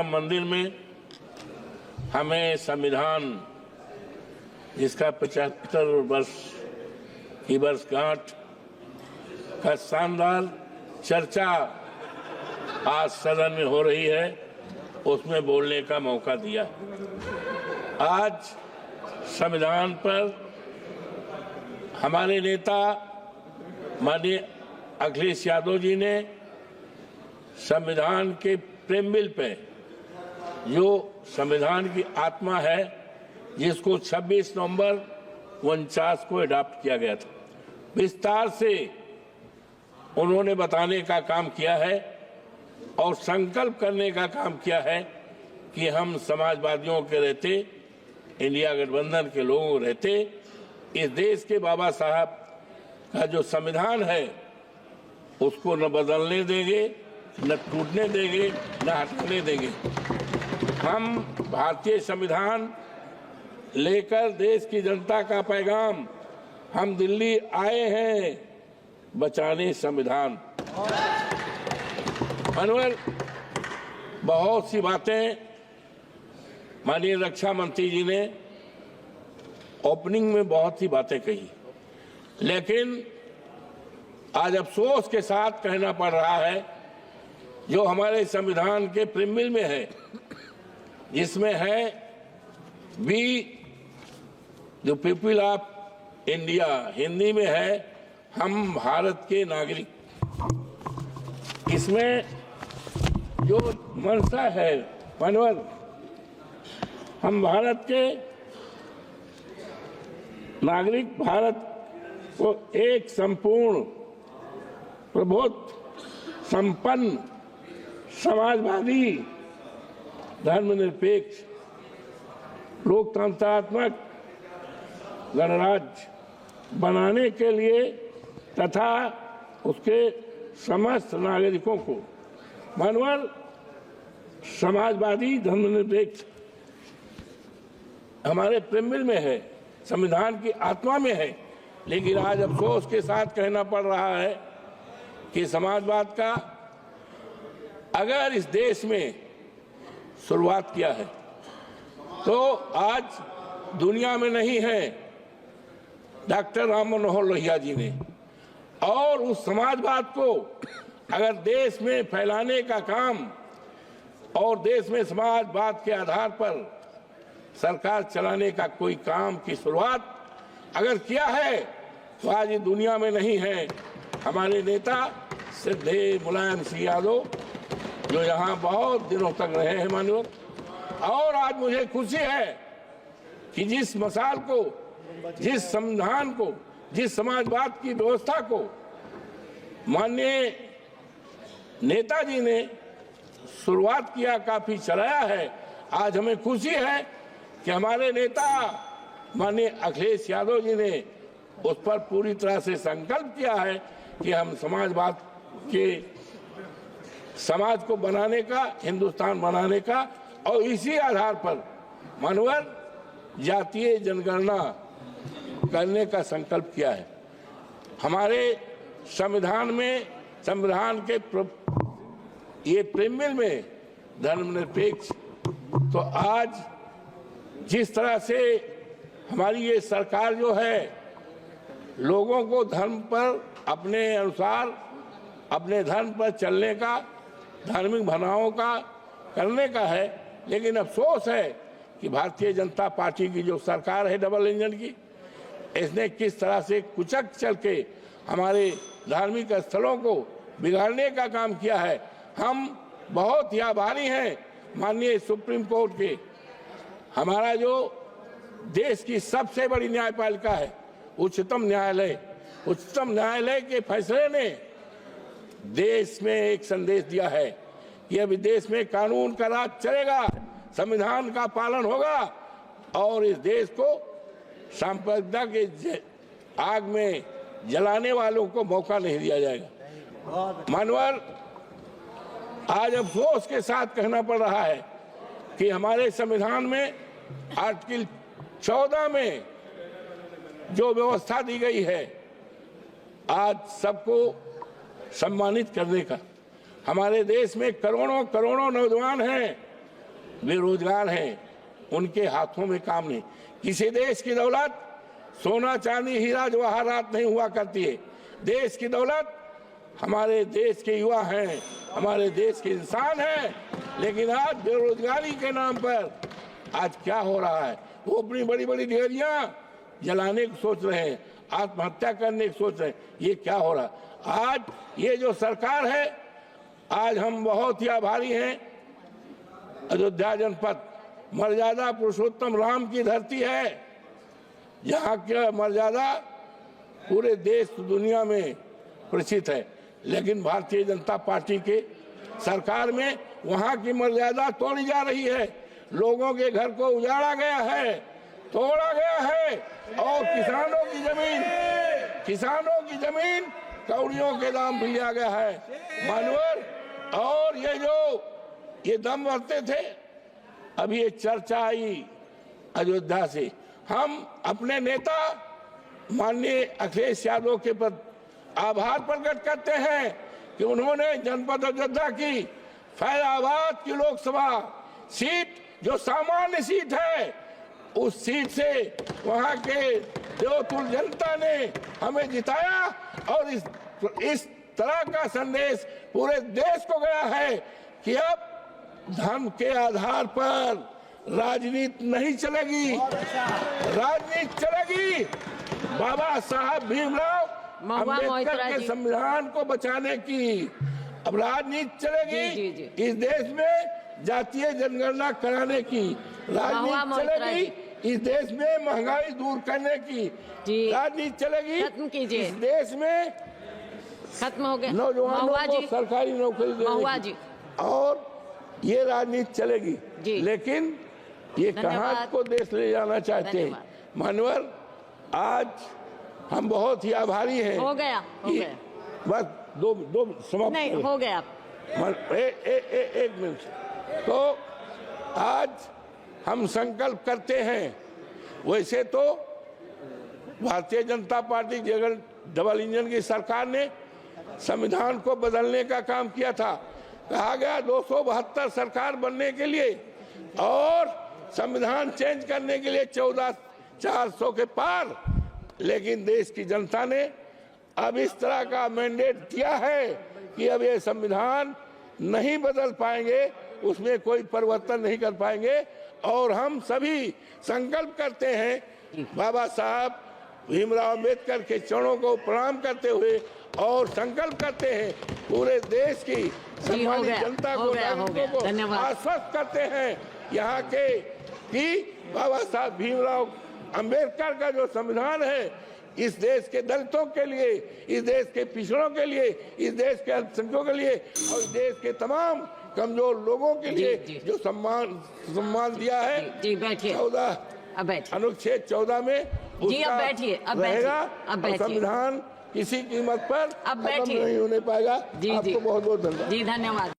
मंदिर में हमें संविधान जिसका 75 वर्ष की वर्षगांठ का शानदार चर्चा आज सदन में हो रही है, उसमें बोलने का मौका दिया। आज संविधान पर हमारे नेता माननीय अखिलेश यादव जी ने संविधान के प्रेमबिल पे, जो संविधान की आत्मा है, जिसको 26 नवंबर 49 को अडॉप्ट किया गया था, विस्तार से उन्होंने बताने का काम किया है और संकल्प करने का काम किया है कि हम समाजवादियों के रहते, इंडिया गठबंधन के लोगों रहते, इस देश के बाबा साहब का जो संविधान है उसको न बदलने देंगे, न टूटने देंगे, न हटने देंगे। हम भारतीय संविधान लेकर देश की जनता का पैगाम, हम दिल्ली आए हैं बचाने संविधान। मनोहर, बहुत सी बातें माननीय रक्षा मंत्री जी ने ओपनिंग में बहुत सी बातें कही, लेकिन आज अफसोस के साथ कहना पड़ रहा है जो हमारे संविधान के प्रीमिल में है, जिसमें है we the people of India, Hindi में है हम भारत के नागरिक। इसमें जो मंशा है मनोहर, हम भारत के नागरिक, भारत को एक संपूर्ण प्रभुत्व संपन्न समाजवादी धर्मनिरपेक्ष लोकतंत्रात्मक गणराज्य बनाने के लिए तथा उसके समस्त नागरिकों को मनोबल समाजवादी धर्मनिरपेक्ष हमारे प्रेमबिल में है, संविधान की आत्मा में है। लेकिन आज अफसोस के साथ कहना पड़ रहा है कि समाजवाद का अगर इस देश में शुरुआत किया है तो आज दुनिया में नहीं है डॉक्टर राम मनोहर लोहिया जी ने, और उस समाजवाद को अगर देश में फैलाने का काम और देश में समाजवाद के आधार पर सरकार चलाने का कोई काम की शुरुआत अगर किया है तो आज ये दुनिया में नहीं है। हमारे नेता श्रद्धेय मुलायम सिंह यादव जो यहाँ बहुत दिनों तक रहे हैं माननीय, और आज मुझे खुशी है कि जिस मसाल को, जिस संविधान को, जिस समाजवाद की व्यवस्था को माननीय नेताजी ने शुरुआत किया, काफी चलाया है, आज हमें खुशी है कि हमारे नेता माननीय अखिलेश यादव जी ने उस पर पूरी तरह से संकल्प किया है कि हम समाजवाद के समाज को बनाने का, हिंदुस्तान बनाने का, और इसी आधार पर मनोहर जातीय जनगणना करने का संकल्प किया है। हमारे संविधान में, संविधान के ये प्रेमबिल में धर्मनिरपेक्ष, तो आज जिस तरह से हमारी ये सरकार जो है लोगों को धर्म पर अपने अनुसार, अपने धर्म पर चलने का, धार्मिक भावनाओं का करने का है, लेकिन अफसोस है कि भारतीय जनता पार्टी की जो सरकार है डबल इंजन की, इसने किस तरह से कुचक चल के हमारे धार्मिक स्थलों को बिगाड़ने का काम किया है। हम बहुत ही आभारी हैं माननीय सुप्रीम कोर्ट के, हमारा जो देश की सबसे बड़ी न्यायपालिका है उच्चतम न्यायालय, उच्चतम न्यायालय के फैसले ने देश में एक संदेश दिया है कि अभी देश में कानून का राज चलेगा, संविधान का पालन होगा और इस देश को सांप्रदायिकता के आग में जलाने वालों को मौका नहीं दिया जाएगा। मानवर, आज अफसोस के साथ कहना पड़ रहा है कि हमारे संविधान में आर्टिकल 14 में जो व्यवस्था दी गई है आज सबको सम्मानित करने का, हमारे देश में करोड़ों करोड़ों नौजवान हैं बेरोजगार हैं, उनके हाथों में काम नहीं। किसी देश की दौलत सोना चांदी हीरा जवाहरात नहीं हुआ करती है। देश की दौलत हमारे देश के युवा हैं, हमारे देश के इंसान हैं। लेकिन आज बेरोजगारी के नाम पर आज क्या हो रहा है, वो अपनी बड़ी बड़ी डेयरियां जलाने की सोच रहे हैं, आत्महत्या करने की सोच रहे हैं। ये क्या हो रहा है? आज ये जो सरकार है, आज हम बहुत ही आभारी हैं। अयोध्या जनपद मर्यादा पुरुषोत्तम राम की धरती है। यहाँ की मर्यादा पूरे देश दुनिया में प्रसिद्ध है, लेकिन भारतीय जनता पार्टी के सरकार में वहाँ की मर्यादा तोड़ी जा रही है। लोगों के घर को उजाड़ा गया है, तोड़ा गया है, और किसानों की जमीन कौड़ियों के दाम पे लिया गया है मानवर। और ये दम भरते थे। अब ये चर्चा आई अयोध्या से। हम अपने नेता माननीय अखिलेश यादव के प्रति आभार प्रकट करते हैं कि उन्होंने जनपद अयोध्या की फैजाबाद की लोकसभा सीट, जो सामान्य सीट है, उस सीट से वहां के देवतुल जनता ने हमें जिताया। और इस तरह का संदेश पूरे देश को गया है कि अब धर्म के आधार पर राजनीति नहीं चलेगी, राजनीति चलेगी बाबा साहब भीमराव अम्बेडकर के संविधान को बचाने की। अब राजनीति चलेगी इस देश में जातीय जनगणना कराने की, राजनीति चलेगी इस देश में महंगाई दूर करने की, राजनीति चलेगी इस देश में खत्म हो गया नौजवानों को सरकारी नौकरी देने की, और ये राजनीति चलेगी। लेकिन ये कहाँ को देश ले जाना चाहते हैं मानवर। आज हम बहुत ही आभारी हैं। हो गया बस दो समाप्त नहीं हो गया। एक मिनट। तो आज हम संकल्प करते हैं, वैसे तो Bharatiya Janata party double engine की सरकार ने संविधान को बदलने का काम किया था। कहा गया 272 सरकार बनने के लिए और संविधान चेंज करने के लिए 14,400 के पार। लेकिन देश की जनता ने अब इस तरह का मैंडेट दिया है कि अब ये संविधान नहीं बदल पाएंगे, उसमें कोई परिवर्तन नहीं कर पाएंगे। और हम सभी संकल्प करते हैं बाबा साहब भीमराव अम्बेडकर के चरणों को प्रणाम करते हुए, और संकल्प करते हैं पूरे देश की सम्मानित जनता को, नागरिकों को आश्वस्त करते हैं यहाँ के कि बाबा साहब भीमराव अम्बेडकर का जो संविधान है, इस देश के दलितों के लिए, इस देश के पिछड़ों के लिए, इस देश के अल्पसंख्यकों के लिए और इस देश के तमाम कमजोर लोगों के लिए जो सम्मान दिया है 14 अनुच्छेद 14 में उसका रहेगा। और संविधान किसी कीमत पर खत्म नहीं होने पाएगा। आपको बहुत बहुत धन्यवाद। धन्यवाद।